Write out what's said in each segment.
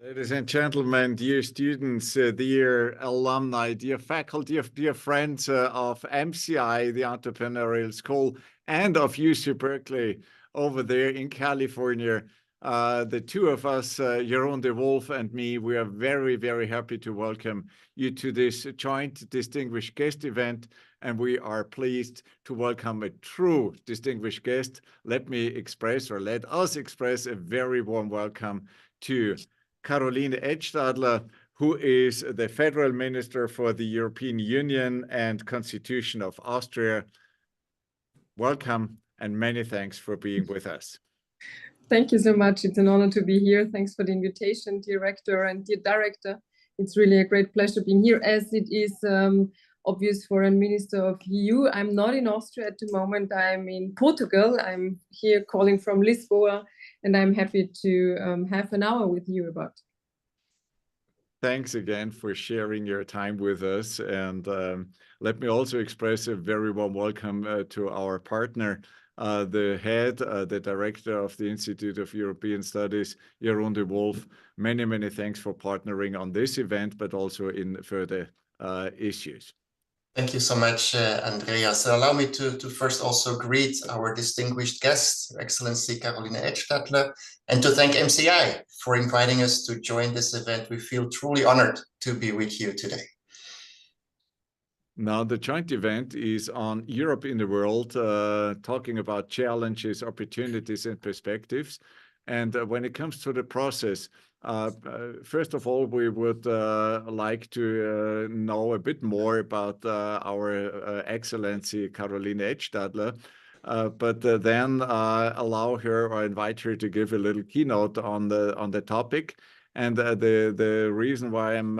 Ladies and gentlemen, dear students, dear alumni, dear faculty, dear friends of MCI, the Entrepreneurial School, and of UC Berkeley over there in California, the two of us, Jeroen de Wolf and me, we are very, very happy to welcome you to this joint distinguished guest event, and we are pleased to welcome a true distinguished guest. Let us express a very warm welcome to Karoline Edtstadler, who is the Federal Minister for the European Union and Constitution of Austria. Welcome and many thanks for being with us. Thank you so much. It's an honor to be here. Thanks for the invitation, dear Rector and dear Director. It's really a great pleasure being here, as it is obvious for a Minister of EU. I'm not in Austria at the moment. I'm in Portugal. I'm here calling from Lisboa, and I'm happy to have an hour with you about. Thanks again for sharing your time with us. And let me also express a very warm welcome to our partner, the head, the director of the Institute of European Studies, Jeroen de Wolf. Many, many thanks for partnering on this event, but also in further issues. Thank you so much, Andreas. Allow me to first also greet our distinguished guest, Excellency Karoline Edtstadler, and to thank MCI for inviting us to join this event. We feel truly honored to be with you today. Now, the joint event is on Europe in the world, talking about challenges, opportunities, and perspectives. And when it comes to the process, first of all, we would like to know a bit more about our Excellency Karoline Edtstadler, but then allow her or invite her to give a little keynote on the topic. And the reason why I'm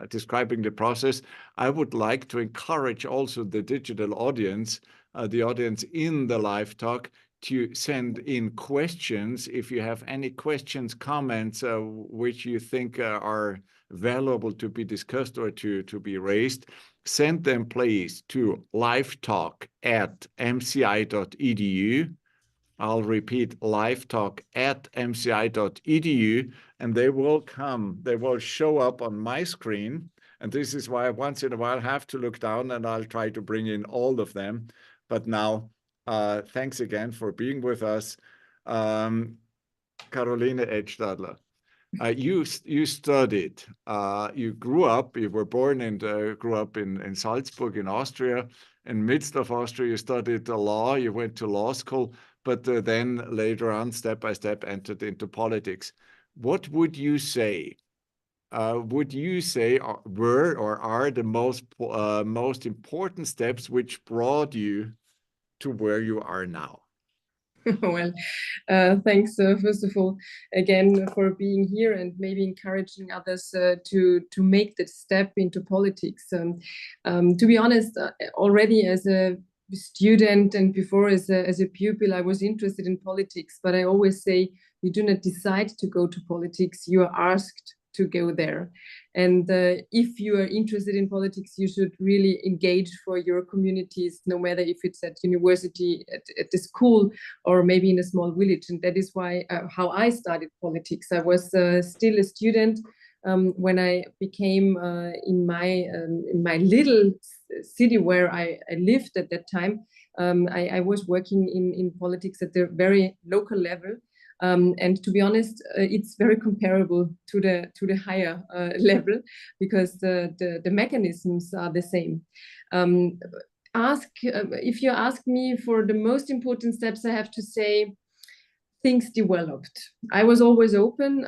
describing the process, I would like to encourage also the digital audience, the audience in the live talk, to send in questions. If you have any questions, comments, which you think are valuable to be discussed or to be raised, send them please to livetalk@mci.edu. I'll repeat, livetalk@mci.edu, and they will show up on my screen. And this is why once in a while I have to look down and I'll try to bring in all of them. But now, thanks again for being with us. Karoline Edtstadler, you studied, you were born and grew up in Salzburg in Austria. In midst of Austria, you studied law, you went to law school, but then later on, step by step, entered into politics. What would you say? Were or are the most important steps which brought you to where you are now? Well, thanks, first of all, again, for being here and maybe encouraging others to make the step into politics. To be honest, already as a student and before as a pupil, I was interested in politics, but I always say you do not decide to go to politics, you are asked to go there. And if you are interested in politics, you should really engage for your communities, no matter if it's at university, at the school, or maybe in a small village. And that is why how I started politics. I was still a student when I became in my little city where I lived at that time. I was working in politics at the very local level. And to be honest, it's very comparable to the higher level, because the mechanisms are the same. If you ask me for the most important steps, I have to say things developed. I was always open.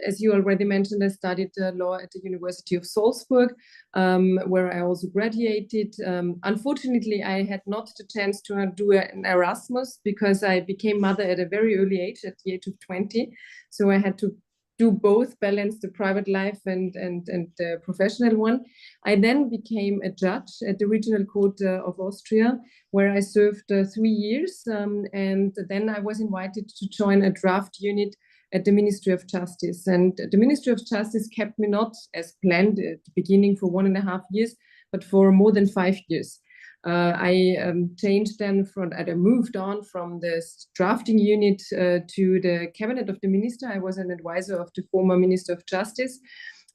As you already mentioned, I studied law at the University of Salzburg, where I also graduated. Unfortunately, I had not the chance to do an Erasmus because I became mother at a very early age, at the age of 20. So I had to do both, balance the private life and the professional one. I then became a judge at the Regional Court of Austria, where I served 3 years. And then I was invited to join a draft unit at the Ministry of Justice. And the Ministry of Justice kept me not as planned at the beginning for 1.5 years, but for more than 5 years. I changed then I moved on from the drafting unit to the Cabinet of the Minister. I was an advisor of the former Minister of Justice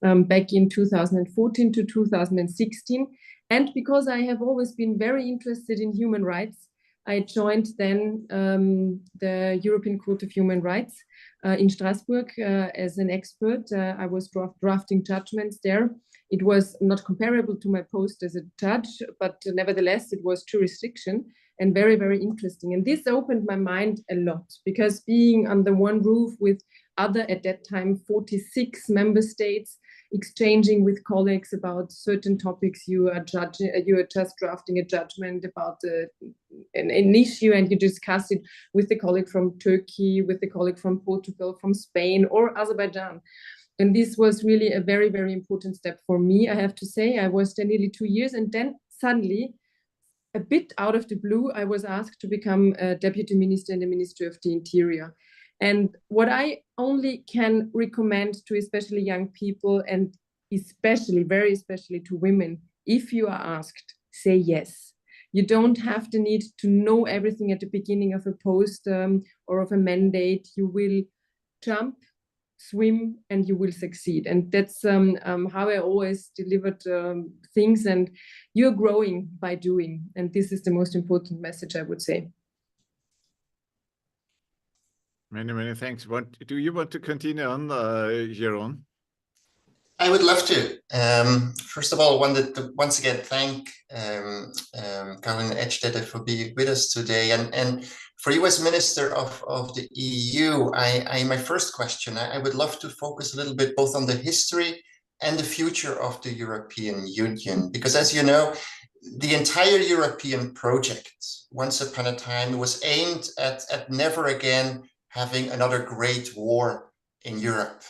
back in 2014 to 2016. And because I have always been very interested in human rights, I joined then the European Court of Human Rights in Strasbourg as an expert. I was drafting judgments there. It was not comparable to my post as a judge, but nevertheless, it was jurisdiction and very, very interesting. And this opened my mind a lot, because being under one roof with other, at that time, 46 member states, exchanging with colleagues about certain topics, you are just drafting a judgment about an issue, and you discuss it with the colleague from Turkey, with the colleague from Portugal, from Spain or Azerbaijan. And this was really a very, very important step for me, I have to say. I was there nearly 2 years, and then suddenly, a bit out of the blue, I was asked to become a deputy minister in the Ministry of the Interior. And what I only can recommend to especially young people, and especially, very especially to women, if you are asked, say yes. You don't have the need to know everything at the beginning of a post or of a mandate. You will jump, swim, and you will succeed. And that's how I always delivered things, and you're growing by doing. And this is the most important message, I would say. Many, many thanks. Do you want to continue on, Jeroen? I would love to. First of all, I wanted to once again thank Karoline Edtstadler for being with us today. And for you as Minister of the EU, my first question, I would love to focus a little bit both on the history and the future of the European Union. Because as you know, the entire European project, once upon a time, was aimed at never again having another great war in Europe.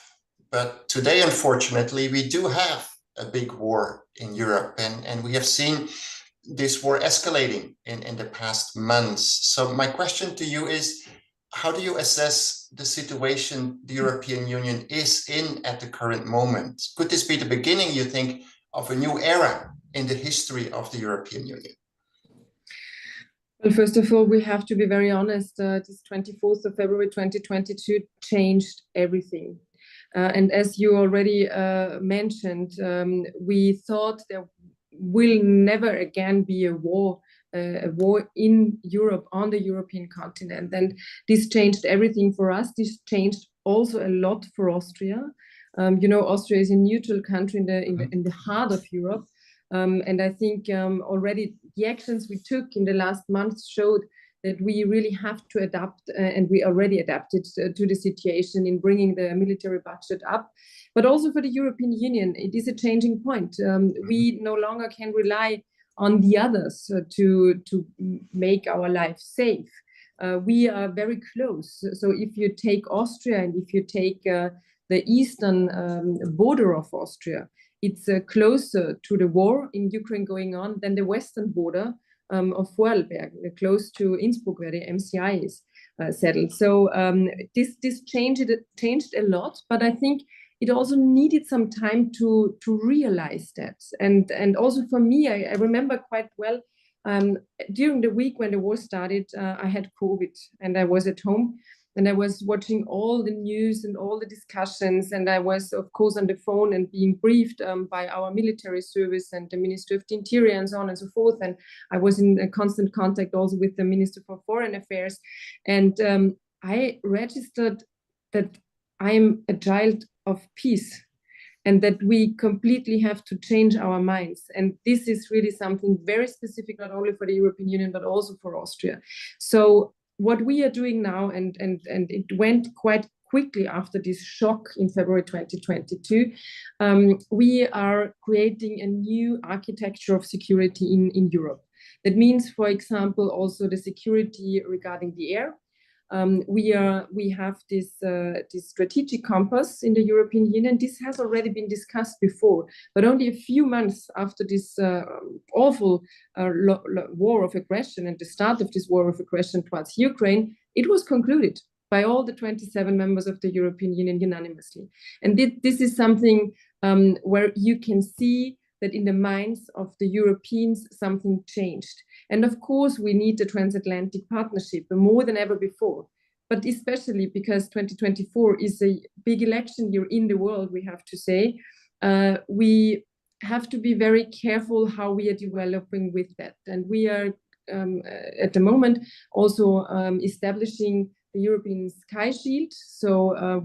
But today, unfortunately, we do have a big war in Europe, and we have seen this war escalating in the past months. So my question to you is, how do you assess the situation the European Union is in at the current moment? Could this be the beginning, you think, of a new era in the history of the European Union? Well, first of all, we have to be very honest. This 24th of February 2022 changed everything. And as you already mentioned, we thought there will never again be a war in Europe, on the European continent. And this changed everything for us. This changed also a lot for Austria. You know, Austria is a neutral country in the heart of Europe. And I think already the actions we took in the last months showed that we really have to adapt, and we already adapted to the situation in bringing the military budget up. But also for the European Union, it is a changing point. We no longer can rely on the others to make our life safe. We are very close. So if you take Austria, and if you take the eastern border of Austria, it's closer to the war in Ukraine going on than the western border of Vorarlberg, close to Innsbruck, where the MCI is settled. So this changed a lot, but I think it also needed some time to realize that. And also for me, I remember quite well, during the week when the war started, I had COVID, and I was at home, and I was watching all the news and all the discussions, and I was, of course, on the phone and being briefed by our military service and the Minister of the Interior and so on and so forth. And I was in constant contact also with the Minister for Foreign Affairs. And I registered that I'm a child of peace, and that we completely have to change our minds. And this is really something very specific, not only for the European Union, but also for Austria. So what we are doing now, and it went quite quickly after this shock in February 2022, we are creating a new architecture of security in Europe. That means, for example, also the security regarding the air. We have this strategic compass in the European Union. This has already been discussed before, but only a few months after this awful war of aggression and the start of this war of aggression towards Ukraine, it was concluded by all the 27 members of the European Union unanimously. And this is something where you can see that in the minds of the Europeans something changed. And of course, we need the transatlantic partnership more than ever before. But especially because 2024 is a big election year in the world, we have to say, we have to be very careful how we are developing with that. And we are at the moment also establishing the European Sky Shield. So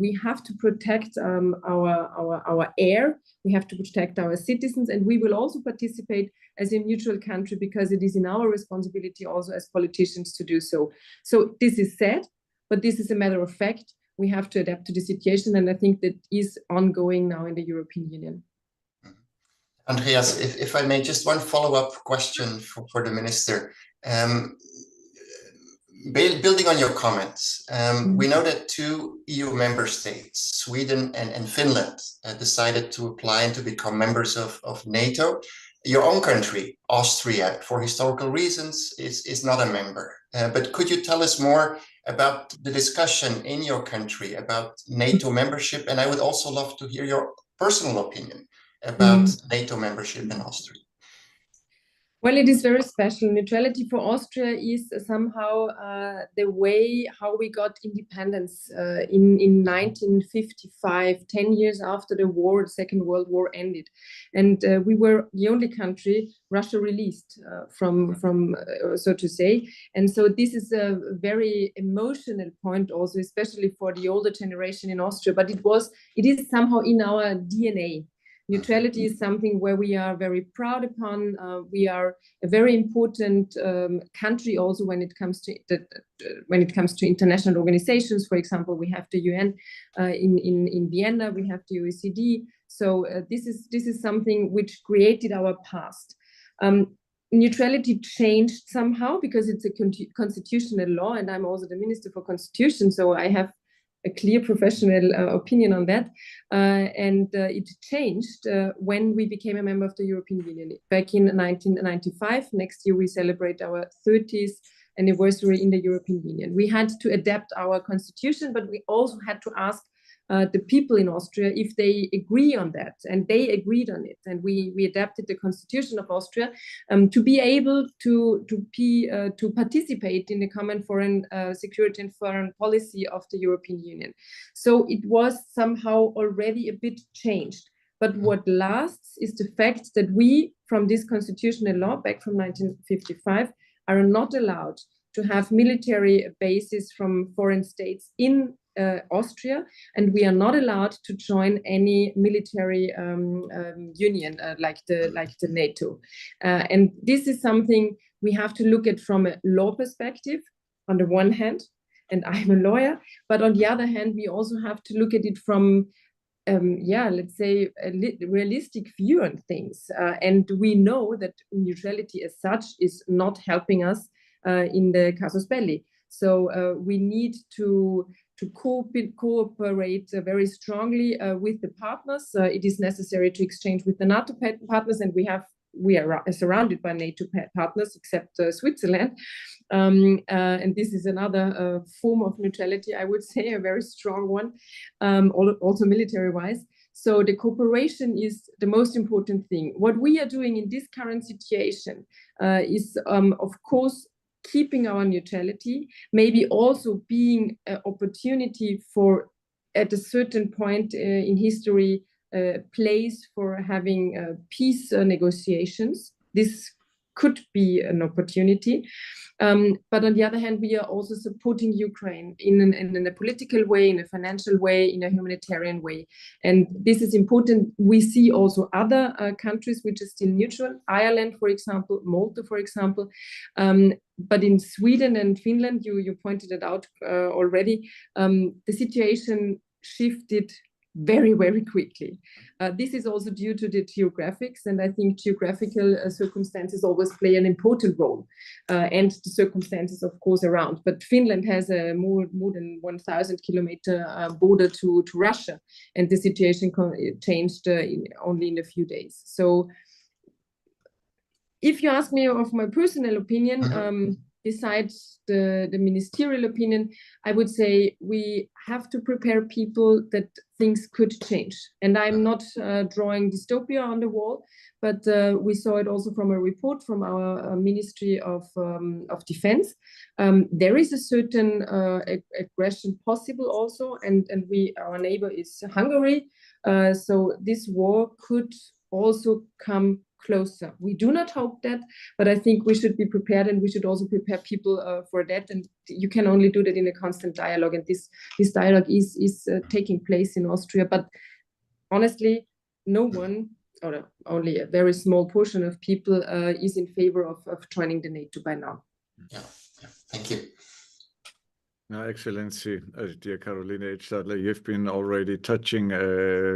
we have to protect our air, we have to protect our citizens, and we will also participate as a neutral country because it is in our responsibility also as politicians to do so. So this is sad, but this is a matter of fact. We have to adapt to the situation, and I think that is ongoing now in the European Union. Andreas, if I may, just one follow-up question for the Minister. Building on your comments, we know that 2 EU member states, Sweden and Finland, decided to apply and to become members of NATO. Your own country, Austria, for historical reasons, is not a member. But could you tell us more about the discussion in your country about NATO membership? And I would also love to hear your personal opinion about NATO membership in Austria. Well, it is very special. Neutrality for Austria is somehow the way how we got independence in 1955, 10 years after the war, the Second World War ended. And we were the only country Russia released from so to say. And so this is a very emotional point also, especially for the older generation in Austria, but it is somehow in our DNA. Neutrality is something where we are very proud upon. We are a very important country also when it comes to international organizations. For example, we have the UN in Vienna. We have the OECD. So this is something which created our past. Neutrality changed somehow because it's a constitutional law, and I'm also the Minister for Constitution, so I have a clear professional opinion on that. And it changed when we became a member of the European Union back in 1995. Next year, we celebrate our 30th anniversary in the European Union. We had to adapt our constitution, but we also had to ask the people in Austria if they agree on that, and they agreed on it. And we adapted the constitution of Austria to be able to participate in the common foreign security and foreign policy of the European Union. So it was somehow already a bit changed. But what lasts is the fact that we, from this constitutional law back from 1955, are not allowed to have military bases from foreign states in Austria, and we are not allowed to join any military union like the NATO. And this is something we have to look at from a law perspective on the one hand, and I'm a lawyer, but on the other hand, we also have to look at it from let's say a realistic view on things. And we know that neutrality as such is not helping us in the casus belli. So we need to cooperate very strongly with the partners. It is necessary to exchange with the NATO partners, and we are surrounded by NATO partners except Switzerland. And this is another form of neutrality, I would say, a very strong one, also military-wise. So the cooperation is the most important thing. What we are doing in this current situation is, of course, keeping our neutrality, maybe also being an opportunity for, at a certain point in history, place for having peace negotiations. This could be an opportunity. But on the other hand, we are also supporting Ukraine in a political way, in a financial way, in a humanitarian way. And this is important. We see also other countries which are still neutral, Ireland, for example, Malta, for example. But in Sweden and Finland, you pointed it out already, the situation shifted very, very quickly. This is also due to the geographics, and I think geographical circumstances always play an important role, and the circumstances, of course, around. But Finland has a more than 1,000 kilometer border to Russia, and the situation changed only in a few days. So if you ask me of my personal opinion, besides the ministerial opinion, I would say we have to prepare people that things could change. And I'm not drawing dystopia on the wall, but we saw it also from a report from our Ministry of Defense. There is a certain aggression possible also, and our neighbor is Hungary. So this war could also come closer. We do not hope that, but I think we should be prepared, and we should also prepare people for that. And you can only do that in a constant dialogue. And this dialogue is taking place in Austria. But honestly, no one, or only a very small portion of people, is in favor of joining the NATO by now. Yeah. Thank you. Excellency, dear Karoline Edtstadler, you've been already touching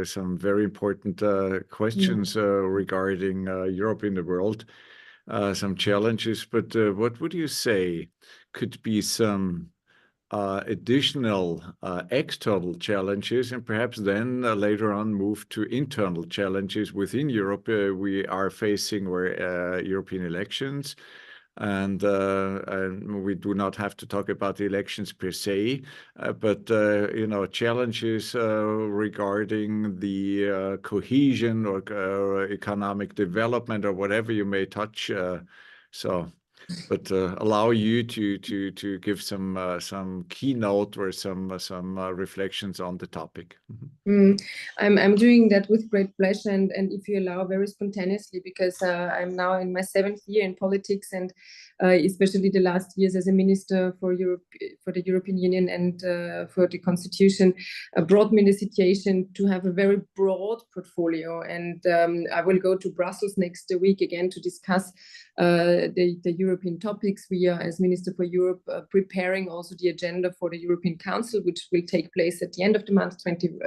some very important questions regarding Europe in the world, some challenges, but what would you say could be some additional external challenges, and perhaps then later on move to internal challenges within Europe we are facing, where European elections, and we do not have to talk about the elections per se, but challenges regarding the cohesion or economic development or whatever you may touch. But allow you to give some keynote or some reflections on the topic. I'm doing that with great pleasure, and if you allow, very spontaneously, because I'm now in my 7th year in politics, and especially the last years as a minister for Europe, for the European Union, and for the Constitution, brought me in the situation to have a very broad portfolio. And I will go to Brussels next week again to discuss the European topics. We are, as Minister for Europe, preparing also the agenda for the European Council, which will take place at the end of the month, 20th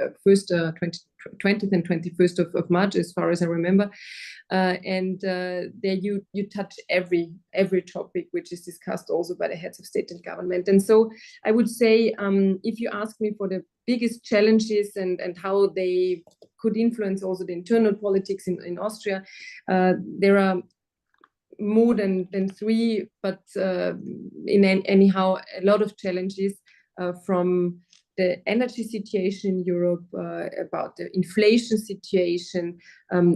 and 21st of March, as far as I remember. And there you touch every topic which is discussed also by the heads of state and government. And so I would say, if you ask me for the biggest challenges and how they could influence also the internal politics in Austria, there are more than 3, but anyhow, a lot of challenges from the energy situation in Europe, about the inflation situation.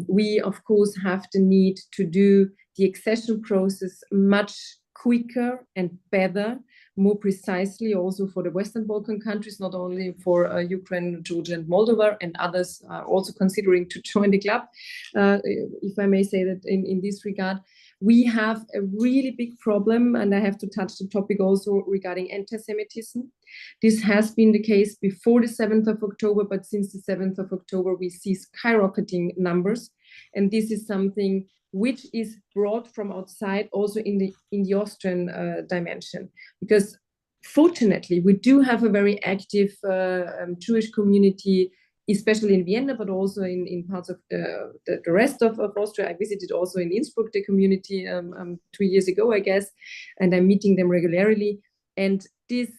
We, of course, have the need to do the accession process much quicker and better, more precisely, also for the Western Balkan countries, not only for Ukraine, Georgia, and Moldova, and others are also considering to join the club, if I may say that in this regard. We have a really big problem, and I have to touch the topic also regarding anti-Semitism. This has been the case before the 7th of October, but since the 7th of October, we see skyrocketing numbers. And this is something which is brought from outside, also in the Austrian dimension. Because fortunately, we do have a very active Jewish community, especially in Vienna, but also in parts of the rest of Austria. I visited also in Innsbruck, the community 2 years ago, I guess, and I'm meeting them regularly. And this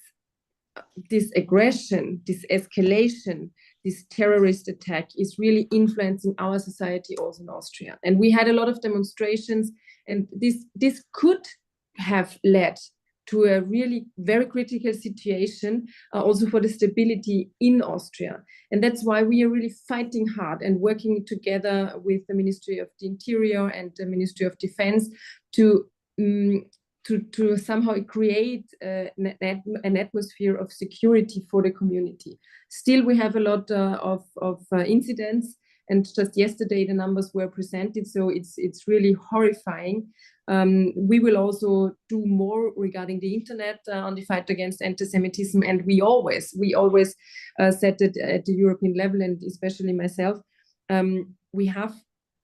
aggression, this escalation, this terrorist attack is really influencing our society also in Austria. And we had a lot of demonstrations, and this could have led to a really very critical situation, also for the stability in Austria. And that's why we are really fighting hard and working together with the Ministry of the Interior and the Ministry of Defense to somehow create an atmosphere of security for the community. Still, we have a lot of incidents, and just yesterday the numbers were presented, so it's really horrifying. We will also do more regarding the internet on the fight against anti-Semitism, and we always said it at the European level, and especially myself, we have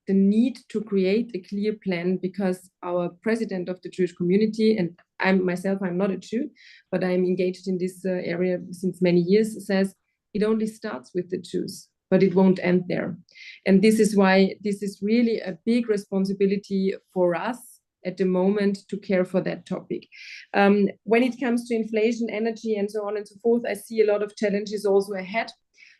the need to create a clear plan, because our president of the Jewish community, and I'm not a Jew, but I'm engaged in this area since many years, says it only starts with the Jews, but it won't end there. And this is why this is really a big responsibility for us at the moment to care for that topic. When it comes to inflation, energy, and so on and so forth, I see a lot of challenges also ahead.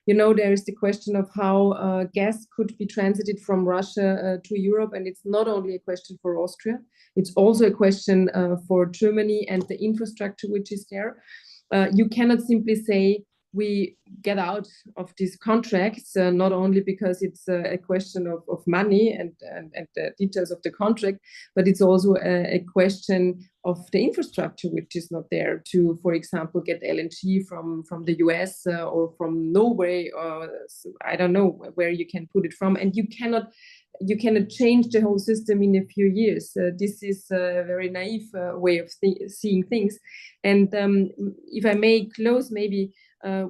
You know, there is the question of how gas could be transited from Russia to Europe, and it's not only a question for Austria. It's also a question for Germany and the infrastructure which is there. You cannot simply say we get out of these contracts, not only because it's a question of money and the details of the contract, but it's also a question of the infrastructure which is not there to, for example, get LNG from the US or from Norway, or I don't know where you can put it from. And you cannot change the whole system in a few years. This is a very naive way of seeing things. And if I may close maybe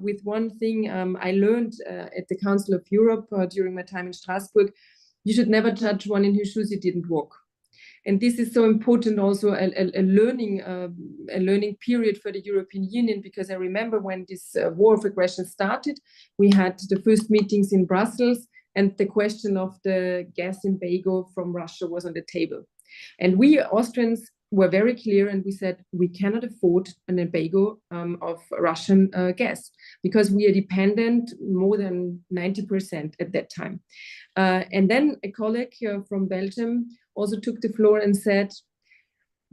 with one thing I learned at the Council of Europe during my time in Strasbourg: you should never judge one in whose shoes you didn't walk. And this is so important, also a learning period for the European Union, because I remember when this war of aggression started, we had the first meetings in Brussels, and the question of the gas embargo from Russia was on the table. And we Austrians were very clear, and we said we cannot afford an embargo of Russian gas, because we are dependent more than 90% at that time. And then a colleague from Belgium also took the floor and said,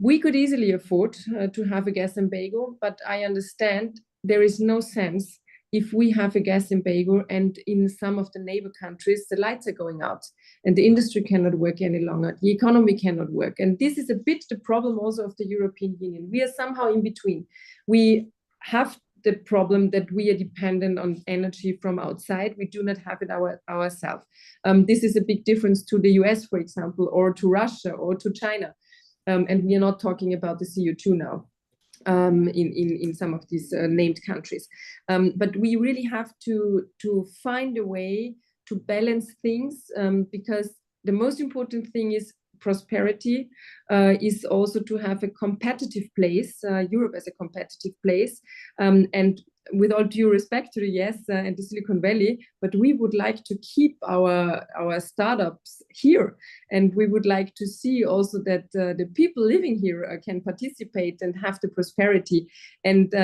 we could easily afford to have a gas embargo, but I understand there is no sense if we have a gas embargo and in some of the neighbor countries, the lights are going out and the industry cannot work any longer, the economy cannot work. And this is a bit the problem also of the European Union. We are somehow in between. We have the problem that we are dependent on energy from outside. We do not have it ourselves. This is a big difference to the US, for example, or to Russia or to China. And we are not talking about the CO2 now. In some of these named countries. But we really have to find a way to balance things, because the most important thing is prosperity, is also to have a competitive place, Europe as a competitive place. And with all due respect to the US and the Silicon Valley, but we would like to keep our startups here. And we would like to see also that the people living here can participate and have the prosperity. And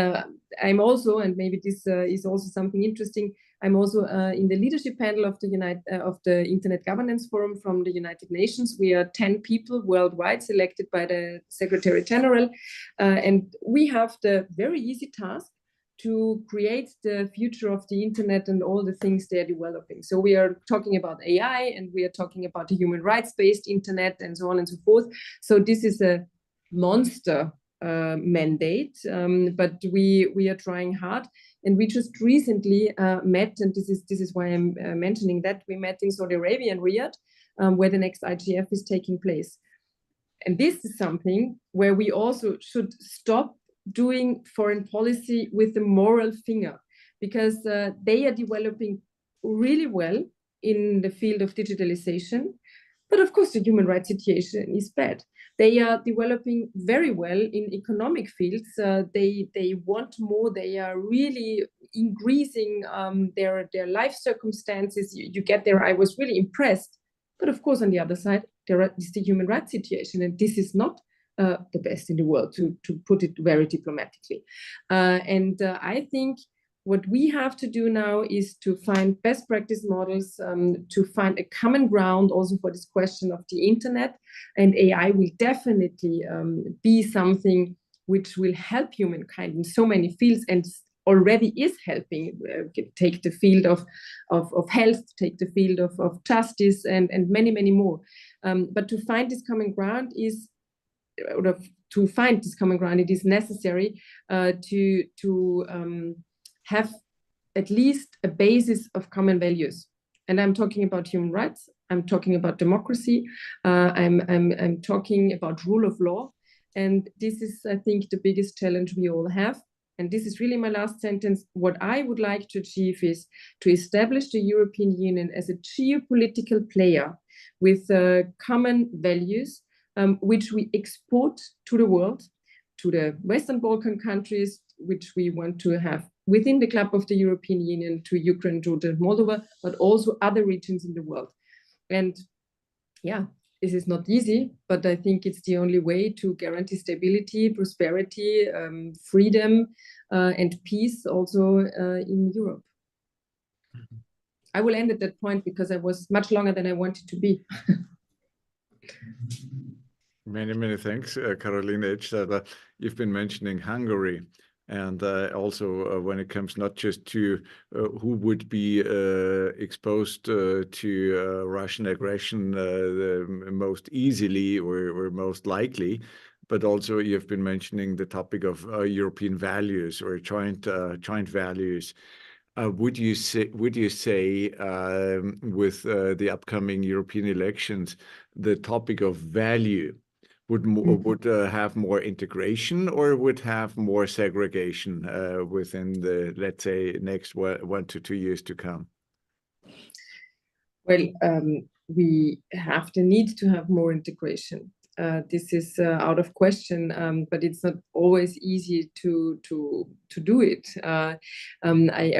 I'm also, and maybe this is also something interesting, I'm also in the leadership panel of the Internet Governance Forum from the United Nations. We are 10 people worldwide selected by the Secretary General. And we have the very easy task to create the future of the internet and all the things they're developing. So we are talking about AI, and we are talking about a human rights-based internet, and so on and so forth. So this is a monster mandate, but we are trying hard. And we just recently met, and this is why I'm mentioning that, we met in Saudi Arabia and Riyadh, where the next IGF is taking place. And this is something where we also should stop doing foreign policy with the moral finger, because they are developing really well in the field of digitalization. But of course, the human rights situation is bad. They are developing very well in economic fields. They want more. They are really increasing their life circumstances. You get there. I was really impressed. But of course, on the other side, there is the human rights situation, and this is not the best in the world, to put it very diplomatically. And I think what we have to do now is to find best practice models, to find a common ground also for this question of the internet. And AI will definitely be something which will help humankind in so many fields, and already is helping. Take the field of health, take the field of justice, and many, many more. But to find this common ground is, it is necessary to have at least a basis of common values. And I'm talking about human rights, I'm talking about democracy, I'm talking about rule of law. And this is, I think, the biggest challenge we all have. And this is really my last sentence. What I would like to achieve is to establish the European Union as a geopolitical player with common values, which we export to the world, to the Western Balkan countries, which we want to have within the club of the European Union, to Ukraine, Georgia, and Moldova, but also other regions in the world. And yeah, this is not easy, but I think it's the only way to guarantee stability, prosperity, freedom, and peace also in Europe. I will end at that point because I was much longer than I wanted to be. Many thanks, Karoline Edtstadler. You've been mentioning Hungary, and also when it comes not just to who would be exposed to Russian aggression the most easily or most likely, but also you've been mentioning the topic of European values or joint values. Would you say with the upcoming European elections, the topic of value would have more integration or would have more segregation within the, let's say, next 1 to 2 years to come? Well, we have the need to have more integration. This is out of question, but it's not always easy to do it. I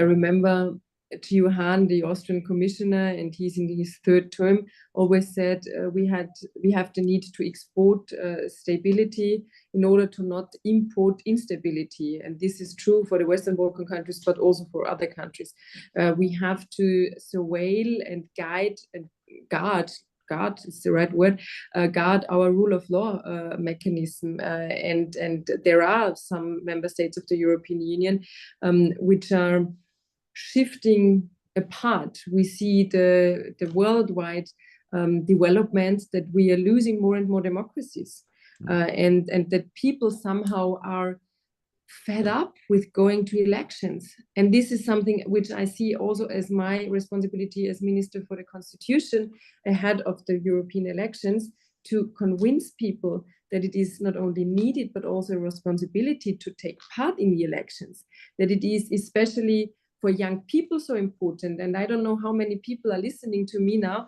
remember Theo Hahn, the Austrian commissioner, and he's in his 3rd term, always said we have the need to export stability in order to not import instability. And this is true for the Western Balkan countries, but also for other countries. We have to surveil and guide and guard is the right word, guard our rule of law mechanism. And there are some member states of the European Union which are shifting apart. We see the worldwide developments that we are losing more and more democracies, and that people somehow are fed up with going to elections. And this is something which I see also as my responsibility as Minister for the Constitution ahead of the European elections, to convince people that it is not only needed, but also a responsibility to take part in the elections, that it is especially for young people so important. And I don't know how many people are listening to me now,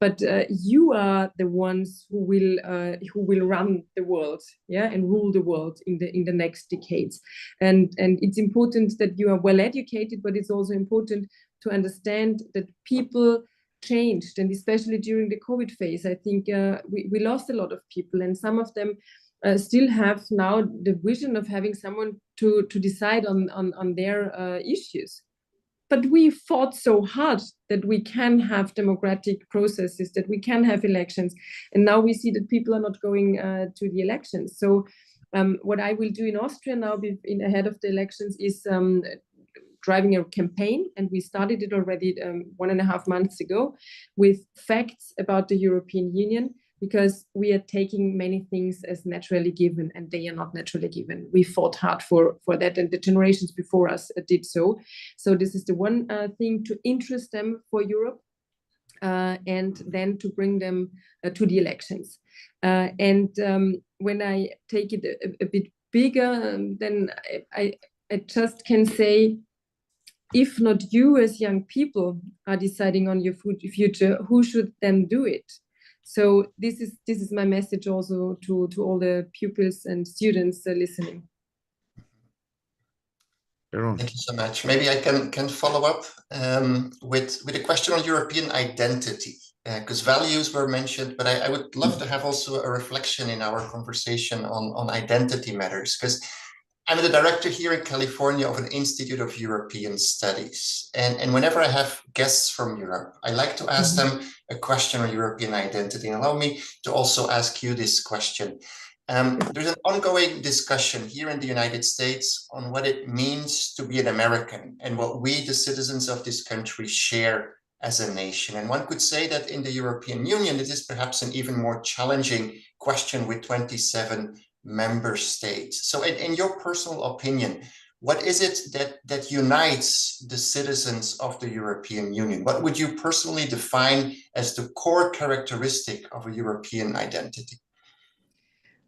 but you are the ones who will run the world, and rule the world in the next decades. And it's important that you are well educated, but it's also important to understand that people changed, and especially during the COVID phase, I think we lost a lot of people, and some of them still have now the vision of having someone to decide on their issues. But we fought so hard that we can have democratic processes, that we can have elections. And now we see that people are not going to the elections. So what I will do in Austria now ahead of the elections is driving a campaign, and we started it already 1.5 months ago, with facts about the European Union, because we are taking many things as naturally given, and they are not naturally given. We fought hard for that, and the generations before us did so. So this is the one thing, to interest them for Europe, and then to bring them to the elections. And when I take it a bit bigger, then I just can say, if not you as young people are deciding on your future, who should then do it? So this is my message also to all the pupils and students listening. Thank you so much. Maybe I can follow up with a question on European identity, because values were mentioned, but I would love to have also a reflection in our conversation on identity matters, because I'm the director here in California of an Institute of European Studies. And whenever I have guests from Europe, I like to ask them a question on European identity. And allow me to also ask you this question. There's an ongoing discussion here in the United States on what it means to be an American and what we, the citizens of this country, share as a nation. And one could say that in the European Union, it is perhaps an even more challenging question with 27 member states. So in your personal opinion, what is it that unites the citizens of the European Union? What would you personally define as the core characteristic of a European identity?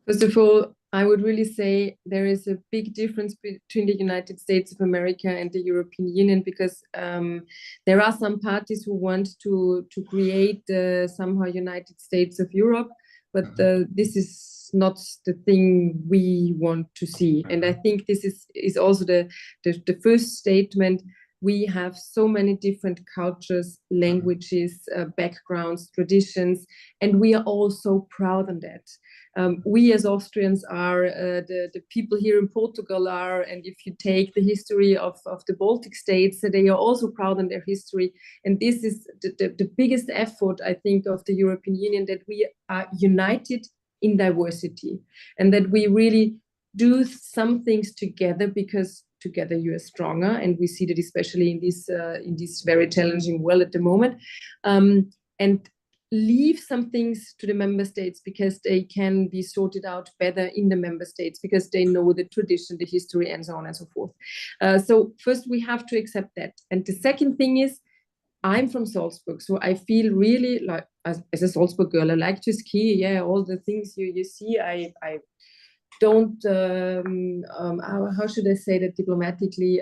First of all, I would really say there is a big difference between the United States of America and the European Union, because there are some parties who want to create somehow United States of Europe, but this is not the thing we want to see. And I think this is also the first statement. We have so many different cultures, languages, backgrounds, traditions, and we are all so proud of that. We as Austrians are, the people here in Portugal are, and if you take the history of the Baltic states, they are also proud of their history. And this is the biggest effort, I think, of the European Union, that we are united in diversity, and that we really do some things together, because together you are stronger, and we see that especially in this very challenging world at the moment, and leave some things to the member states, because they can be sorted out better in the member states, because they know the tradition, the history, and so on and so forth. So first we have to accept that. And the second thing is, I'm from Salzburg, so I feel really like, as a Salzburg girl, I like to ski. Yeah, all the things you see, I don't, how should I say that diplomatically?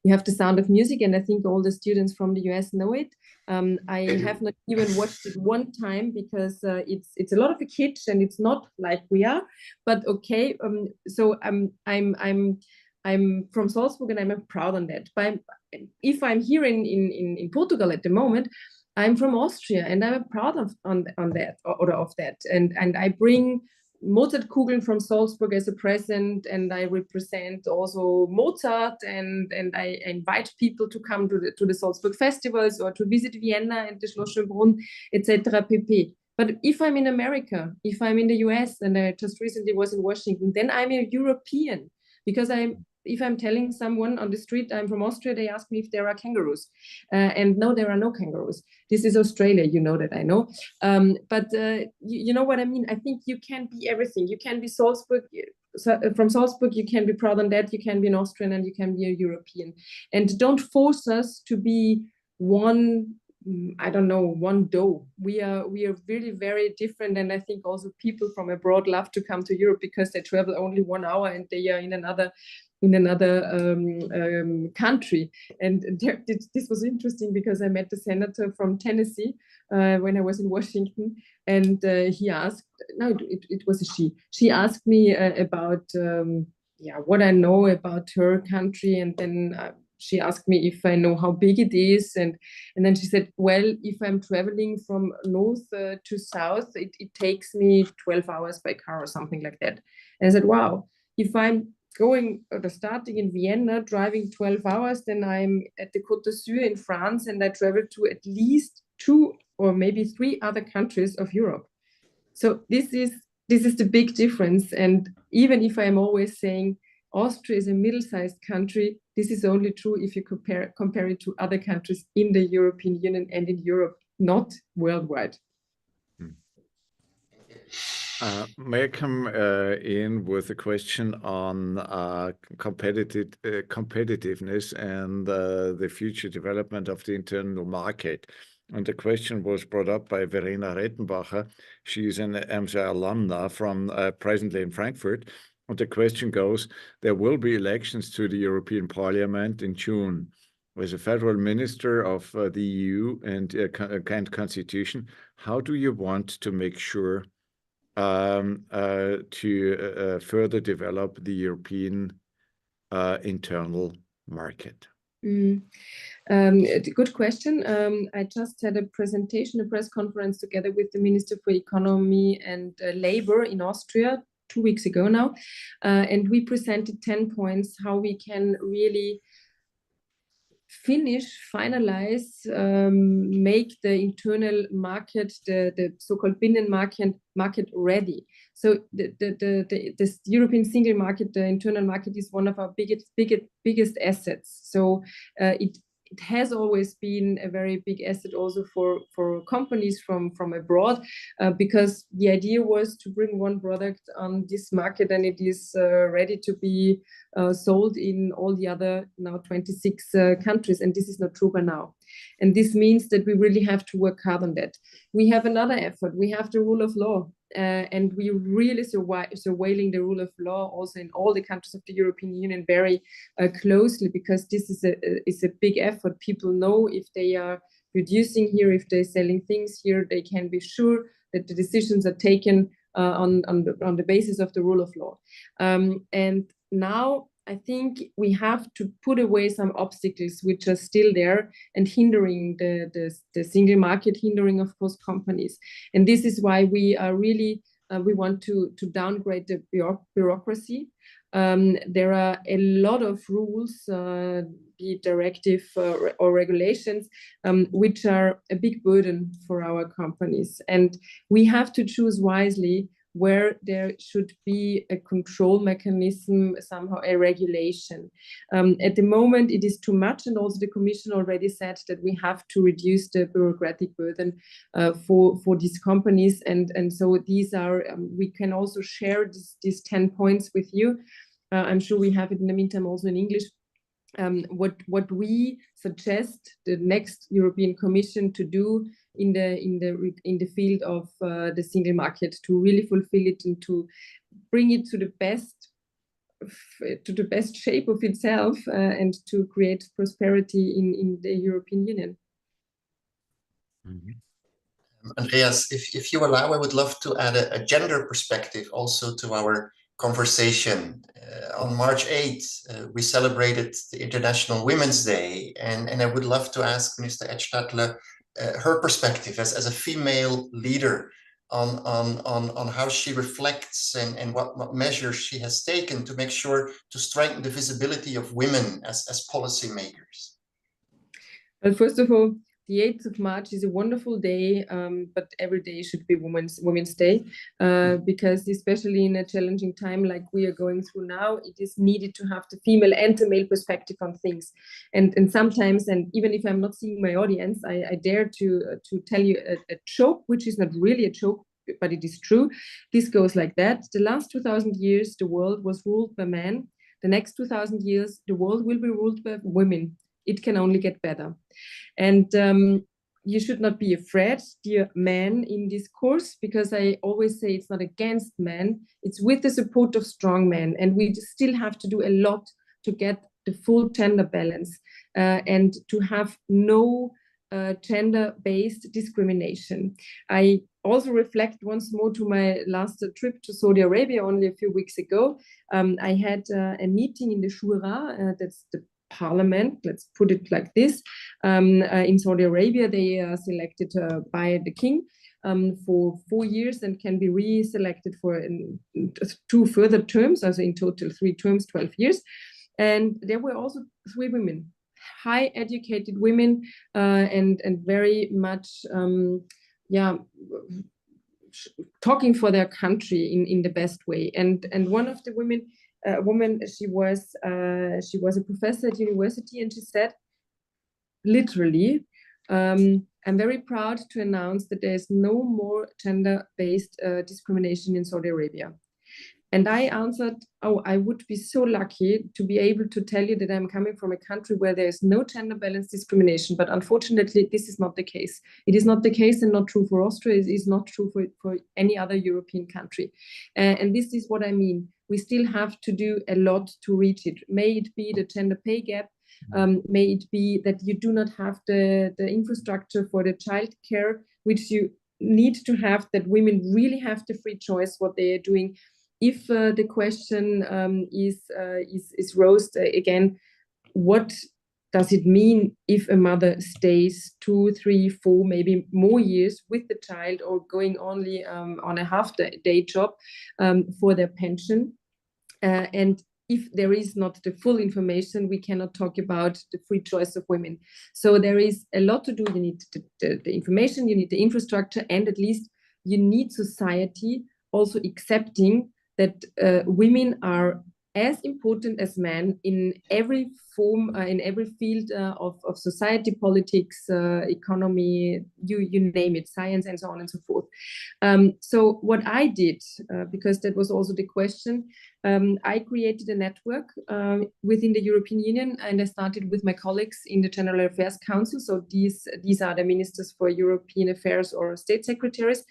You have the sound of music, and I think all the students from the US know it. I have not even watched it one time, because it's a lot of a kitsch, and it's not like we are. But okay, so I'm from Salzburg, and I'm proud on that. But if I'm here in Portugal at the moment, I'm from Austria, and I'm proud of that. And I bring Mozartkugeln from Salzburg as a present, and I represent also Mozart, and I invite people to come to the Salzburg festivals, or to visit Vienna and the Schloss Schönbrunn, etc. pp. But if I'm in America, if I'm in the US, and I just recently was in Washington, then I'm a European, because if I'm telling someone on the street I'm from Austria, they ask me if there are kangaroos. And no, there are no kangaroos. This is Australia, you know that I know. But you know what I mean? I think you can be everything. You can be Salzburg, from Salzburg, you can be proud on that, you can be an Austrian, and you can be a European. And don't force us to be one, I don't know, one dough. We are really very different, and I think also people from abroad love to come to Europe, because they travel only 1 hour and they are in another country. And this was interesting, because I met the senator from Tennessee when I was in Washington, and he asked, no, it was a she asked me about what I know about her country, and then she asked me if I know how big it is, and then she said, well, if I'm traveling from north to south, it takes me 12 hours by car or something like that. And I said, wow, if I'm starting in Vienna, driving 12 hours, then I'm at the Côte d'Azur in France, and I travel to at least 2 or maybe 3 other countries of Europe. So this is the big difference. And even if I'm always saying Austria is a middle-sized country, this is only true if you compare it to other countries in the European Union and in Europe, not worldwide. May I come in with a question on competitiveness and the future development of the internal market? And the question was brought up by Verena Rettenbacher. She's an MCI alumna from presently in Frankfurt. And the question goes, there will be elections to the European Parliament in June. As a federal minister of the EU and Constitution, how do you want to make sure to further develop the European internal market? Good question. I just had a presentation, a press conference together with the Minister for Economy and Labor in Austria 2 weeks ago now, and we presented 10 points how we can really finalize, make the internal market, the so-called Binnenmarket ready. So the European single market, the internal market, is one of our biggest assets. So it has always been a very big asset also for companies from abroad, because the idea was to bring one product on this market, and it is ready to be sold in all the other now 26 countries, and this is not true by now. And this means that we really have to work hard on that. We have another effort. We have the rule of law, and we really surveilling the rule of law also in all the countries of the European Union very closely, because this is a big effort. People know if they are producing here, if they're selling things here, they can be sure that the decisions are taken on the basis of the rule of law. And now I think we have to put away some obstacles which are still there and hindering the single market, hindering, of course, companies. And this is why we are really, we want to downgrade the bureaucracy. There are a lot of rules, be it directive or regulations, which are a big burden for our companies. And we have to choose wisely where there should be a control mechanism, somehow a regulation. At the moment, it is too much, and also the Commission already said that we have to reduce the bureaucratic burden for these companies, and so these are, we can also share these 10 points with you. I'm sure we have it in the meantime also in English. What we suggest the next European Commission to do in the field of the single market, to really fulfill it and to bring it to the best shape of itself, and to create prosperity in the European Union. Mm-hmm. Andreas, if you allow, I would love to add a gender perspective also to our conversation. On March 8th, we celebrated the International Women's Day, and I would love to ask Minister Edtstadler her perspective as a female leader on how she reflects and what measures she has taken to make sure to strengthen the visibility of women as policymakers. Well, first of all, the 8th of March is a wonderful day, but every day should be Women's Day, because especially in a challenging time like we are going through now, it is needed to have the female and the male perspective on things. And sometimes, and even if I'm not seeing my audience, I dare to tell you a joke, which is not really a joke, but it is true. This goes like that. The last 2,000 years, the world was ruled by men. The next 2,000 years, the world will be ruled by women. It can only get better. And you should not be afraid, dear men, in this course, because I always say it's not against men, it's with the support of strong men. And we still have to do a lot to get the full gender balance, and to have no gender-based discrimination. I also reflect once more to my last trip to Saudi Arabia only a few weeks ago. I had a meeting in the Shura, that's the parliament, let's put it like this, in Saudi Arabia. They are selected by the king for 4 years and can be re-selected for 2 further terms, also in total 3 terms, 12 years. And there were also 3 women, high educated women, and very much talking for their country in the best way. And one of the women, she was a professor at university, and she said, literally, I'm very proud to announce that there is no more gender-based discrimination in Saudi Arabia. And I answered, oh, I would be so lucky to be able to tell you that I'm coming from a country where there is no gender balance discrimination. But unfortunately, this is not the case. It is not the case, and not true for Austria. It is not true for any other European country. And this is what I mean. We still have to do a lot to reach it. May it be the gender pay gap. May it be that you do not have the infrastructure for the childcare, which you need to have, that women really have the free choice what they are doing. If the question is raised again, what does it mean if a mother stays 2, 3, 4, maybe more years with the child, or going only on a half-day job for their pension? And if there is not the full information, we cannot talk about the free choice of women. So there is a lot to do. You need the information, you need the infrastructure, and at least you need society also accepting that women are as important as men in every form, in every field of society, politics, economy, you name it, science, and so on and so forth. So what I did, because that was also the question, I created a network within the European Union, and I started with my colleagues in the General Affairs Council. So these are the ministers for European affairs or state secretaries.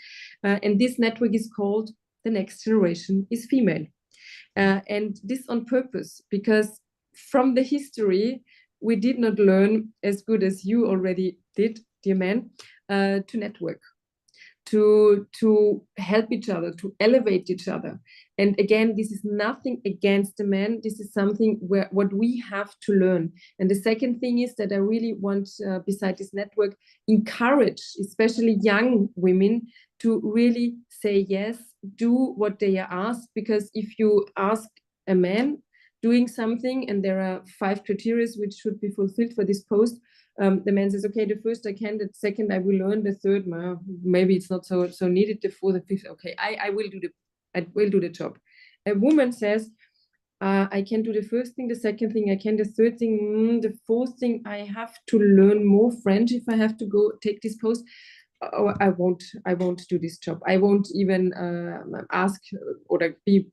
And this network is called The Next Generation is Female. And this on purpose, because from the history, we did not learn as good as you already did, dear men, to network, to help each other, to elevate each other. And again, this is nothing against the men. This is something what we have to learn. And the second thing is that I really want, beside this network, encourage especially young women to really say yes, do what they are asked. Because if you ask a man doing something and there are 5 criteria which should be fulfilled for this post, the man says, okay, the first I can, the second I will learn, the third, maybe it's not so needed, the fourth, the fifth, okay, I will do I will do the job. A woman says, I can do the first thing, the second thing, I can the third thing, the fourth thing, I have to learn more French if I have to go take this post. Oh, I won't do this job. I won't even ask or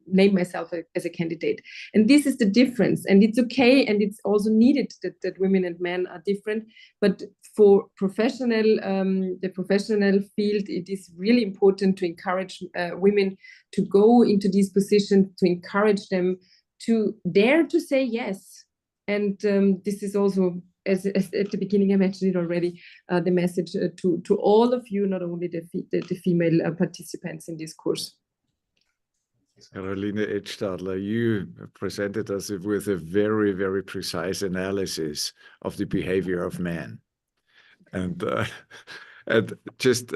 name myself as a candidate. And this is the difference. And it's okay. And it's also needed that women and men are different. But for the professional field, it is really important to encourage women to go into these positions, to encourage them to dare to say yes. And this is also, as at the beginning I mentioned it already, the message to all of you, not only the female participants in this course. Karoline Edtstadler, you presented us with a very, very precise analysis of the behavior of men. And just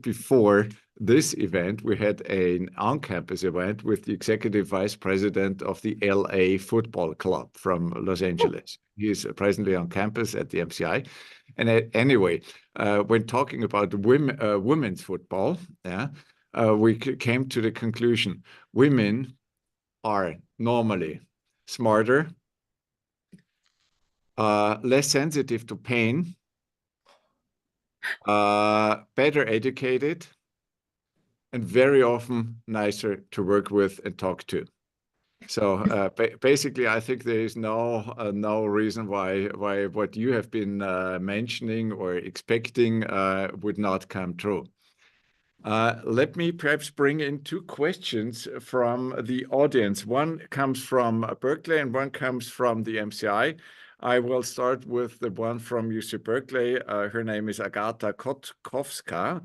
before this event, we had an on-campus event with the executive vice president of the LA Football Club from Los Angeles. He is presently on campus at the MCI. And anyway, when talking about women's football, we came to the conclusion, women are normally smarter, less sensitive to pain, better educated, and very often nicer to work with and talk to. So basically, I think there is no reason why what you have been mentioning or expecting would not come true. Let me perhaps bring in two questions from the audience. One comes from Berkeley and one comes from the MCI. I will start with the one from UC Berkeley. Her name is Agata Kotkowska.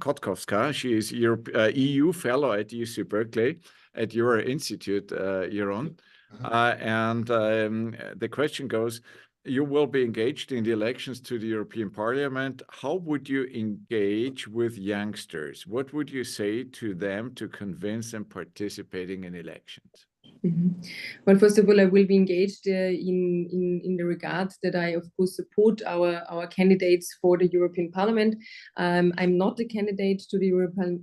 She is EU fellow at UC Berkeley at your institute, Jeroen. And the question goes, you will be engaged in the elections to the European Parliament. How would you engage with youngsters? What would you say to them to convince them participating in elections? Well, first of all, I will be engaged in the regard that I, of course, support our candidates for the European Parliament. I'm not a candidate to the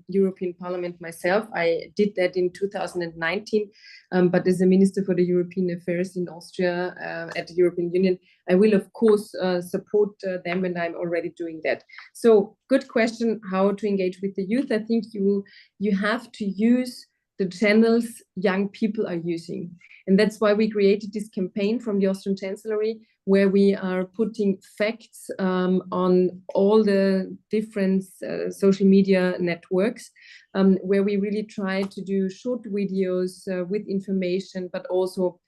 European Parliament myself. I did that in 2019, but as a Minister for the European Affairs in Austria at the European Union, I will, of course, support them, and I'm already doing that. So, good question, how to engage with the youth. I think you have to use the channels young people are using. And that's why we created this campaign from the Austrian Chancellery, where we are putting facts on all the different social media networks, where we really try to do short videos with information, but also,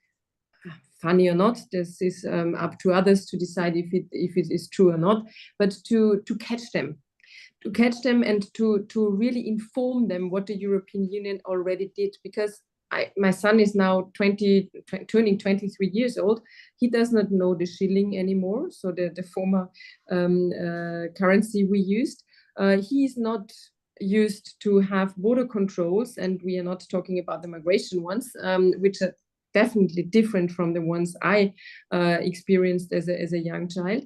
funny or not, this is up to others to decide if it is true or not, but to catch them. To catch them and to really inform them what the European Union already did, because my son is now turning 23 years old. He does not know the shilling anymore, so the former currency we used. He is not used to have border controls, and we are not talking about the migration ones, which are definitely different from the ones I experienced as a young child.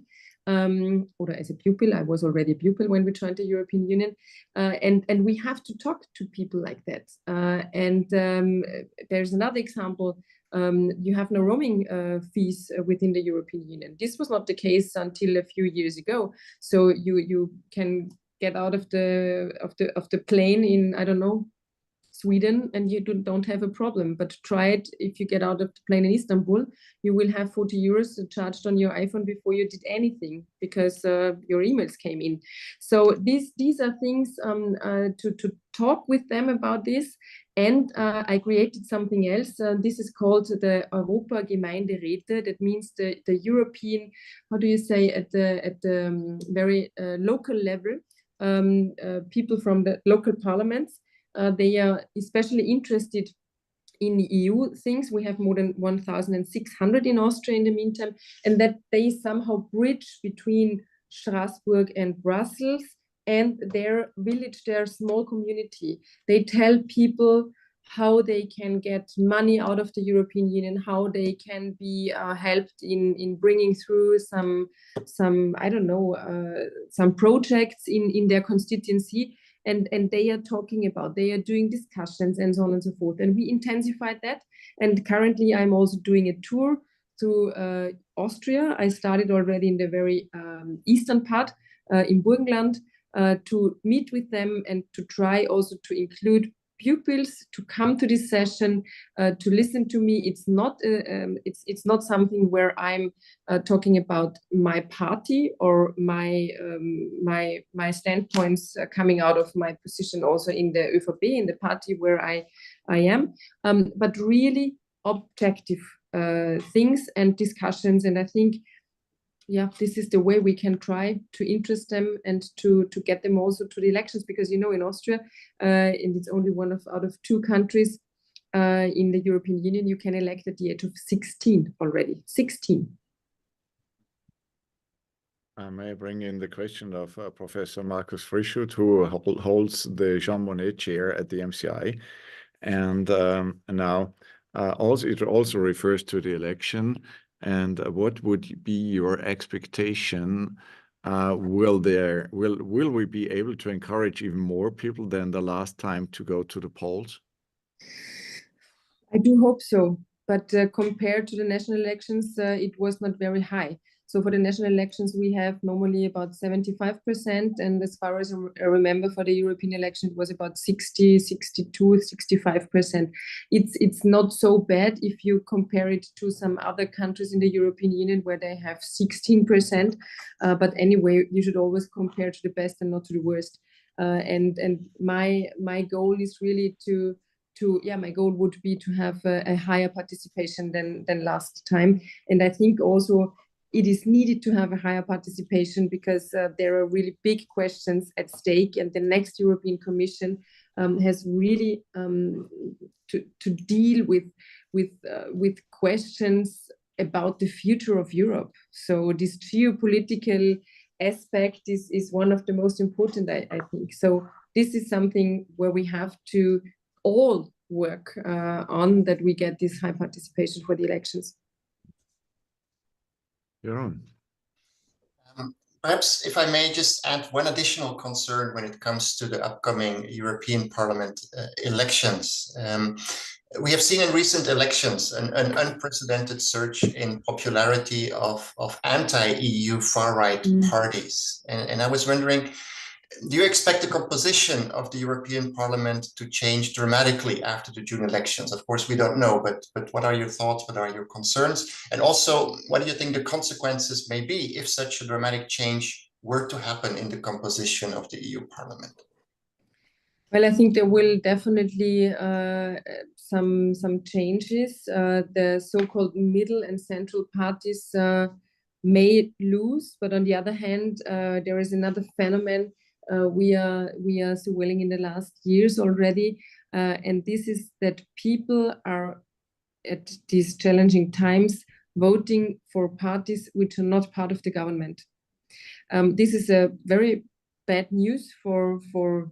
Or as a pupil. I was already a pupil when we joined the European Union, and we have to talk to people like that. There's another example. You have no roaming fees within the European Union. This was not the case until a few years ago. So you can get out of the plane in, I don't know, Sweden, and you don't have a problem. But try it if you get out of the plane in Istanbul, you will have 40 euros charged on your iPhone before you did anything, because your emails came in. So these are things to talk with them about this. And I created something else. This is called the Europa Gemeinderäte. That means the European, how do you say, at the very local level, people from the local parliaments. They are especially interested in EU things. We have more than 1,600 in Austria in the meantime, and that they somehow bridge between Strasbourg and Brussels and their village, their small community. They tell people how they can get money out of the European Union, how they can be helped in bringing through some I don't know, some projects in their constituency. and they are they are doing discussions and so on and so forth. And we intensified that. And currently I'm also doing a tour to Austria. I started already in the very eastern part in Burgenland to meet with them and to try also to include pupils to come to this session to listen to me. It's not something where I'm talking about my party or my standpoints coming out of my position also in the ÖVP, in the party where I am, but really objective things and discussions. And I think, yeah, this is the way we can try to interest them and to get them also to the elections, because in Austria, and it's only one out of 2 countries in the European Union, you can elect at the age of 16 already. 16. I may bring in the question of Professor Markus Frischut, who holds the Jean Monnet chair at the MCI, and now it also refers to the election. And what would be your expectation? Will we be able to encourage even more people than the last time to go to the polls? I do hope so, but compared to the national elections, it was not very high. So for the national elections, we have normally about 75%. And as far as I remember, for the European election, it was about 60, 62, 65%. It's not so bad if you compare it to some other countries in the European Union where they have 16%. But anyway, you should always compare to the best and not to the worst. And my goal is really my goal would be to have a higher participation than last time. And I think also it is needed to have a higher participation because there are really big questions at stake, and the next European Commission has really to deal with questions about the future of Europe. So this geopolitical aspect is one of the most important, I think. So this is something where we have to all work on, that we get this high participation for the elections. Perhaps if I may just add one additional concern when it comes to the upcoming European Parliament elections. We have seen in recent elections an unprecedented surge in popularity of anti-EU far-right parties. And I was wondering, do you expect the composition of the European Parliament to change dramatically after the June elections? Of course, we don't know, but what are your thoughts? What are your concerns? And also, what do you think the consequences may be if such a dramatic change were to happen in the composition of the EU Parliament? Well, I think there will definitely some changes. The so-called middle and central parties may lose, but on the other hand, there is another phenomenon we are surveilling in the last years already, and this is that people are at these challenging times voting for parties which are not part of the government. This is a very bad news for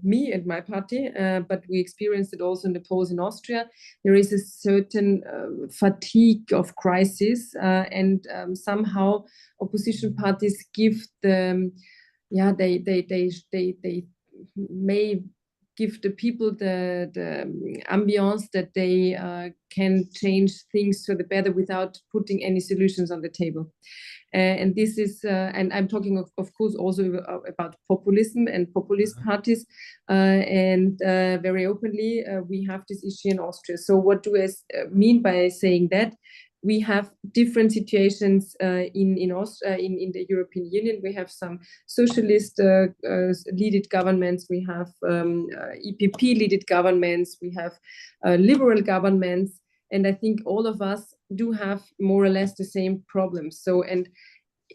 me and my party, but we experienced it also in the polls in Austria. There is a certain fatigue of crisis, and somehow opposition parties give they may give the people the ambience that they can change things for the better without putting any solutions on the table. And this is, and I'm talking of course also about populism and populist parties, and very openly we have this issue in Austria. So what do I mean by saying that? We have different situations in the European Union. We have some socialist leaded governments. We have EPP leaded governments. We have liberal governments. And I think all of us do have more or less the same problems. So, and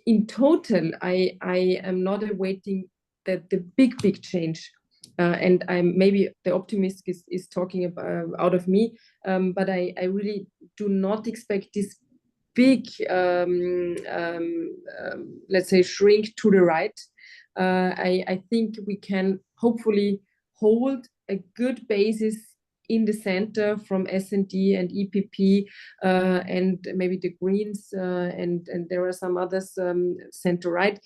in total, I am not awaiting the big change. And I'm maybe the optimist is talking about out of me, but I really do not expect this big, let's say, shrink to the right. I think we can hopefully hold a good basis in the center from S&D and EPP and maybe the Greens and there are some others center-right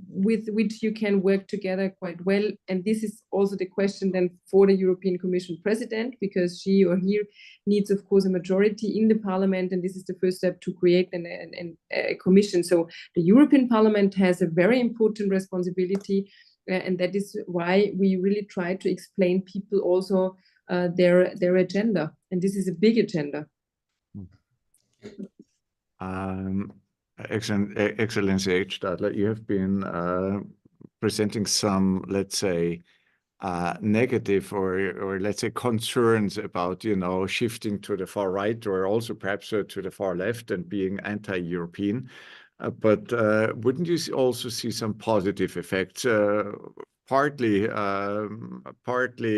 with which you can work together quite well. And this is also the question then for the European Commission President, because she or he needs, of course, a majority in the Parliament, and this is the first step to create a commission. So the European Parliament has a very important responsibility, and that is why we really try to explain people also their agenda, and this is a big agenda. Excellency Edtstadler, you have been presenting some, let's say, negative or let's say concerns about, you know, shifting to the far right or also perhaps to the far left and being anti-European. But wouldn't you also see some positive effects, partly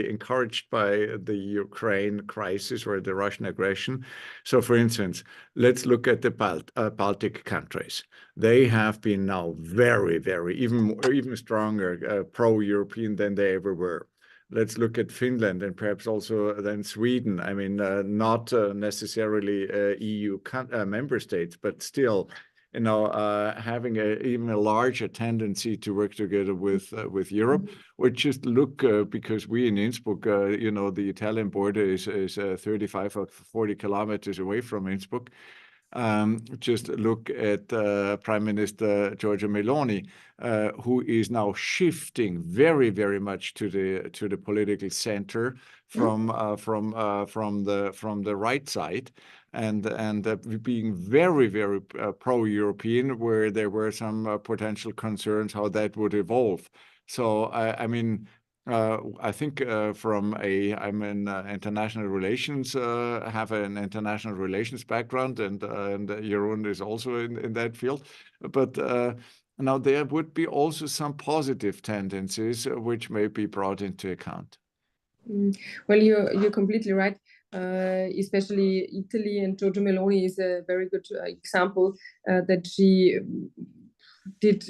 encouraged by the Ukraine crisis or the Russian aggression? So, for instance, let's look at the Baltic countries. They have been now very, even stronger pro-European than they ever were. Let's look at Finland and perhaps also then Sweden. I mean, not necessarily EU member states, but still, you know, having even a larger tendency to work together with Europe, or just look because we in Innsbruck, you know, the Italian border is 35 or 40 kilometers away from Innsbruck. Just look at Prime Minister Giorgia Meloni, who is now shifting very, very much to the political center from the right side, and being very, very pro-European, where there were some potential concerns how that would evolve. So I mean, I think I'm in international relations, have an international relations background, and Jeroen is also in that field. But now there would be also some positive tendencies which may be brought into account. Well, you're completely right. Especially Italy, and Giorgia Meloni is a very good example that she did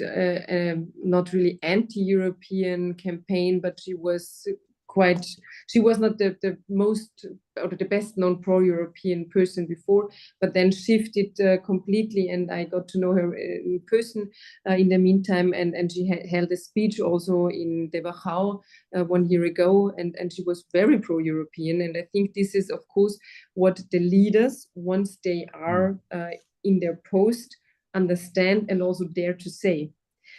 not really anti-European campaign, but she was not the most or the best known pro-European person before, but then shifted completely, and I got to know her in person in the meantime, and she held a speech also in the Wachau 1 year ago, and she was very pro-European, and I think this is, of course, what the leaders, once they are in their post, understand and also dare to say.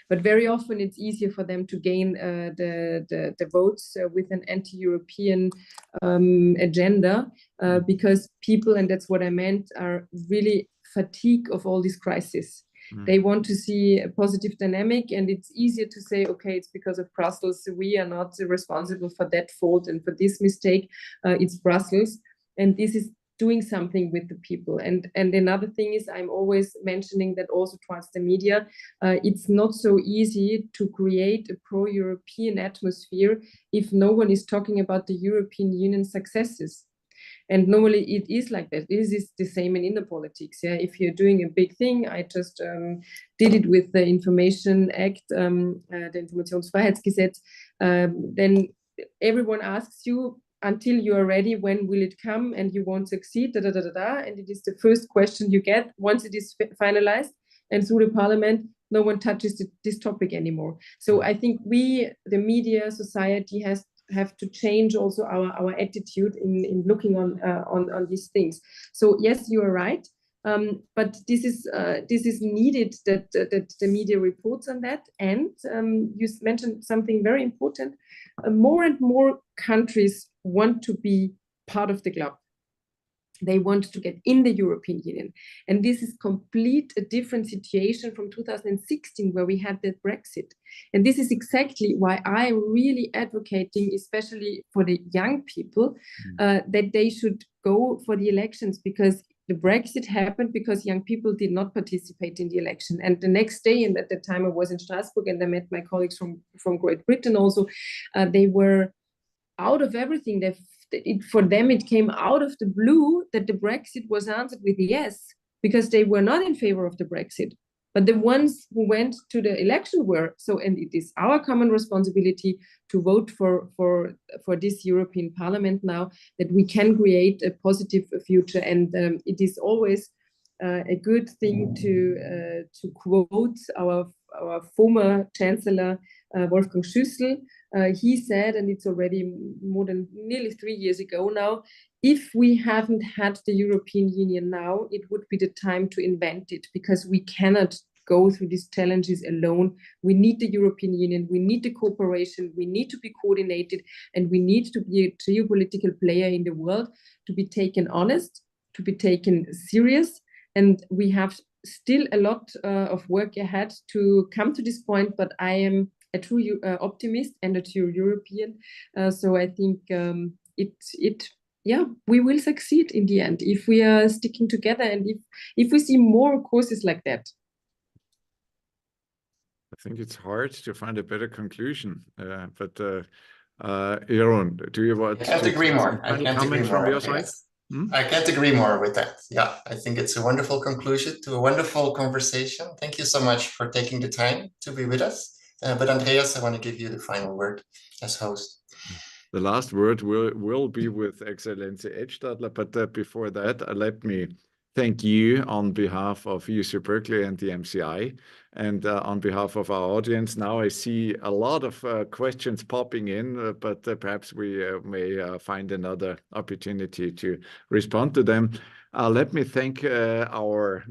But very often it's easier for them to gain the votes with an anti-European agenda because people, and that's what I meant, are really fatigued of all this crisis. They want to see a positive dynamic, and it's easier to say, okay, it's because of Brussels. We are not responsible for that fault and for this mistake. It's Brussels, and this is doing something with the people. And another thing is, I'm always mentioning that also towards the media, it's not so easy to create a pro-European atmosphere if no one is talking about the European Union successes. And normally it is like that. This is the same in inner politics. Yeah, if you're doing a big thing, I just did it with the Information Act, the Informationsfreiheitsgesetz, then everyone asks you, until you are ready, when will it come, and you won't succeed, and it is the first question you get. Once it is finalized and through the parliament, no one touches this topic anymore. So I think we, the media, society, have to change also our attitude in looking on these things. So yes, you are right, but this is needed that the media reports on that. And you mentioned something very important. More and more countries want to be part of the club. They want to get in the European Union. And this is a different situation from 2016, where we had the Brexit. And this is exactly why I'm really advocating, especially for the young people, that they should go for the elections, because the Brexit happened because young people did not participate in the election. And the next day, and at the time I was in Strasbourg, and I met my colleagues from Great Britain also, they were out of everything. For them, it came out of the blue that the Brexit was answered with yes, because they were not in favor of the Brexit. But the ones who went to the election were so, and it is our common responsibility to vote for this European Parliament now, that we can create a positive future. And it is always a good thing to quote our former Chancellor Wolfgang. He said, and it's already more than nearly 3 years ago now, if we haven't had the European Union now, it would be the time to invent it, because we cannot go through these challenges alone. We need the European Union, we need the cooperation, we need to be coordinated, and we need to be a geopolitical player in the world, to be taken honest, to be taken serious. And we have still a lot of work ahead to come to this point, but I am a true optimist and a true European. So I think we will succeed in the end if we are sticking together, and if we see more courses like that. I think it's hard to find a better conclusion, but Jeroen, do you want to agree more? I can't agree more from your side? I can't agree more with that. Yeah, I think it's a wonderful conclusion to a wonderful conversation. Thank you so much for taking the time to be with us. But Andreas, I want to give you the final word as host. The last word will be with Excellency Edtstadler, but before that, let me thank you on behalf of UC Berkeley and the MCI, and on behalf of our audience. Now I see a lot of questions popping in, but perhaps we may find another opportunity to respond to them. Let me thank our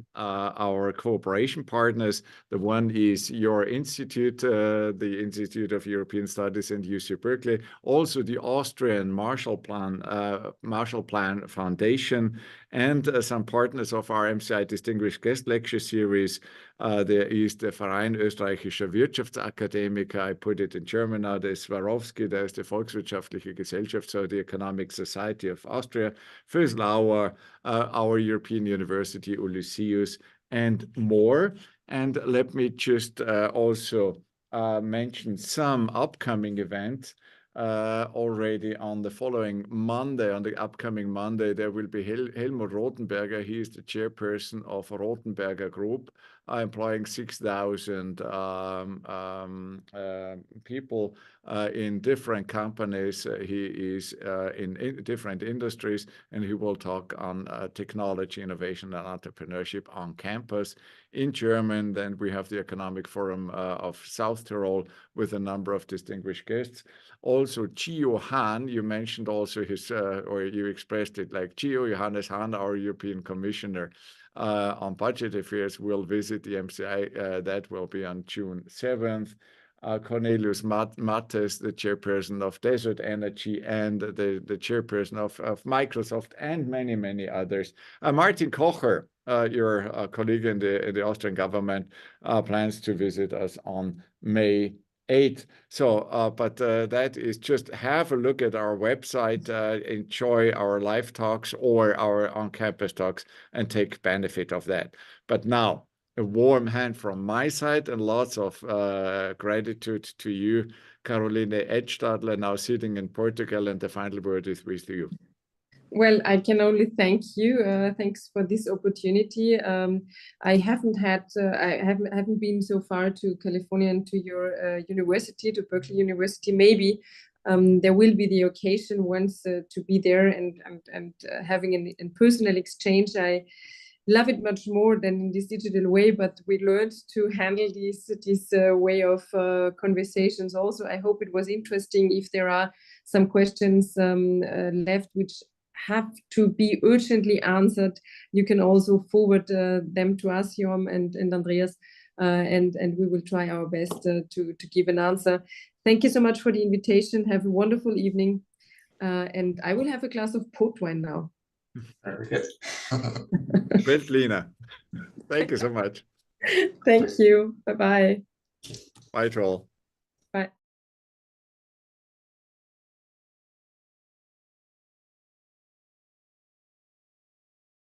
cooperation partners. The one is your institute, the Institute of European Studies and UC Berkeley, also the Austrian Marshall Plan Foundation, and some partners of our MCI Distinguished Guest Lecture Series. There is the Verein Österreichischer Wirtschaftsakademiker, I put it in German now, there's Swarovski, there's the Volkswirtschaftliche Gesellschaft, so the Economic Society of Austria, Föslauer, our European University, Ulysseus, and more. And let me just also mention some upcoming events. Already on the following Monday, on the upcoming Monday, there will be Helmut Rothenberger. He is the chairperson of Rothenberger Group, employing 6,000 people in different companies. He is in different industries, and he will talk on technology, innovation, and entrepreneurship on campus. In German, then we have the Economic Forum of South Tyrol with a number of distinguished guests. Also, Gio Hahn, you mentioned also his, or you expressed it like Gio, Johannes Hahn, our European Commissioner on Budget Affairs, will visit the MCI. That will be on June 7th. Cornelius Mattes, the chairperson of Desert Energy and the chairperson of Microsoft, and many, many others. Martin Kocher, your colleague in the Austrian government, plans to visit us on May 8th. So, but that is just have a look at our website, enjoy our live talks or our on-campus talks, and take benefit of that. But now, a warm hand from my side and lots of gratitude to you, Karoline Edtstadler, now sitting in Portugal, and the final word is with you. Well, I can only thank you. Thanks for this opportunity. I haven't been so far to California and to your university, to Berkeley University. Maybe there will be the occasion once to be there and having a personal exchange. I love it much more than in this digital way, but we learned to handle this way of conversations also. I hope it was interesting. If there are some questions left which have to be urgently answered, you can also forward them to us, Jom and Andreas, and we will try our best to give an answer. Thank you so much for the invitation. Have a wonderful evening, and I will have a glass of port wine now. Very good. Lina. Thank you so much. Thank you. Bye-bye. Bye to all.